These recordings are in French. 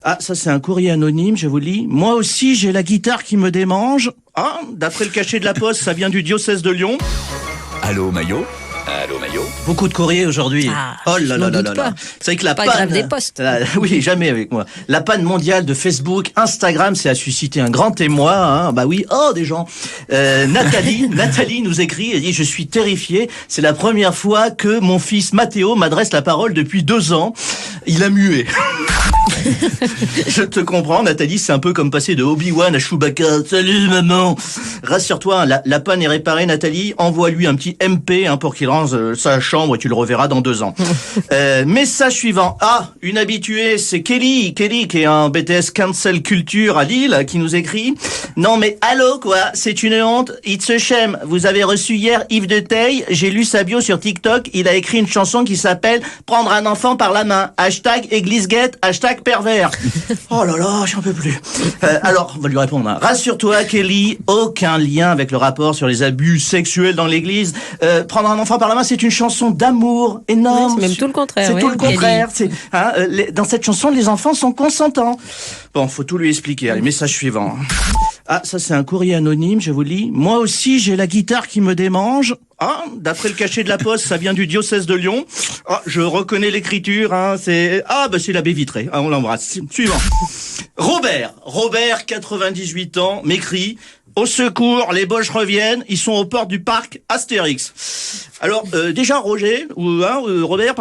Ah, ça c'est un courrier anonyme, je vous lis. Moi aussi j'ai la guitare qui me démange. Ah, d'après le cachet de la poste, ça vient du diocèse de Lyon. Allô Maillot? Allô Maillot? Beaucoup de courriers aujourd'hui. Oh là là là là. C'est vrai que la pas panne... grave des postes. Oui, jamais avec moi. La panne mondiale de Facebook, Instagram, c'est à susciter un grand émoi. Hein. Bah oui, des gens. Nathalie nous écrit, elle dit « Je suis terrifiée. C'est la première fois que mon fils Mathéo m'adresse la parole depuis 2 ans. Il a mué. » Je te comprends, Nathalie, c'est un peu comme passer de Obi-Wan à Chewbacca. Salut maman. Rassure-toi, la panne est réparée, Nathalie. Envoie-lui un petit MP pour qu'il range sa chambre et tu le reverras dans 2 ans. Message suivant. Ah, une habituée, c'est Kelly qui est un BTS Cancel Culture à Lille, qui nous écrit. Non mais allô quoi, c'est une honte. It's a shame. Vous avez reçu hier Yves de Teil. J'ai lu sa bio sur TikTok. Il a écrit une chanson qui s'appelle Prendre un enfant par la main. #église-guette, #pervers. Oh là là, j'en peux plus. Alors, on va lui répondre. Rassure-toi, Kelly, aucun lien avec le rapport sur les abus sexuels dans l'église. Prendre un enfant par la main, c'est une chanson d'amour énorme. Oui, c'est même tout le contraire. C'est tout le contraire. Dans cette chanson, les enfants sont consentants. Bon, faut tout lui expliquer. Allez, message suivant. Ah, ça c'est un courrier anonyme, je vous lis. Moi aussi, j'ai la guitare qui me démange. Ah, d'après le cachet de la poste, ça vient du diocèse de Lyon. Ah, je reconnais l'écriture, c'est l'abbé Vitré. Ah, on l'embrasse. Suivant. Robert, 98 ans, m'écrit. Au secours, les Boches reviennent, ils sont aux portes du parc Astérix. Alors, déjà Robert,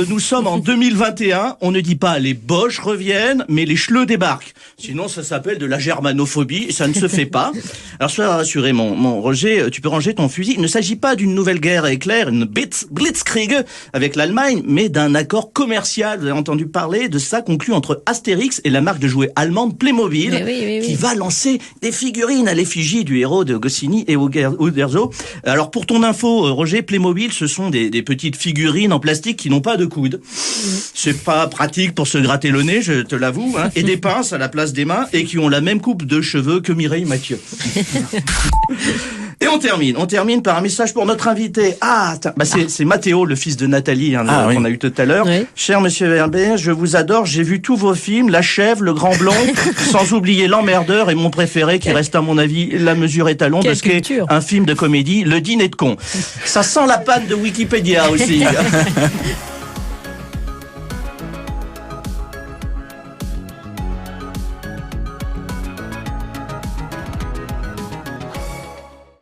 nous sommes en 2021, on ne dit pas les Boches reviennent, mais les Schleux débarquent. Sinon, ça s'appelle de la germanophobie, et ça ne se fait pas. Alors, sois rassuré, mon Roger, tu peux ranger ton fusil. Il ne s'agit pas d'une nouvelle guerre éclair, une Blitzkrieg avec l'Allemagne, mais d'un accord commercial. Vous avez entendu parler de ça, conclu entre Astérix et la marque de jouets allemande Playmobil, qui va lancer des figurines à l'effigie du héros de Goscinny et Uderzo. Alors, pour ton info, Roger, Playmobil, ce sont des petites figurines en plastique qui n'ont pas de coude. C'est pas pratique pour se gratter le nez, je te l'avoue, et des pinces à la place des mains et qui ont la même coupe de cheveux que Mireille Mathieu. Et on termine par un message pour notre invité. C'est Mathéo, le fils de Nathalie, qu'on a eu tout à l'heure. Oui. Cher monsieur Verbet, je vous adore, j'ai vu tous vos films, La Chèvre, Le Grand Blond, sans oublier L'Emmerdeur et mon préféré qui reste à mon avis La Mesure étalon de ce qu'est un film de comédie, Le Dîner de con. Ça sent la panne de Wikipédia aussi.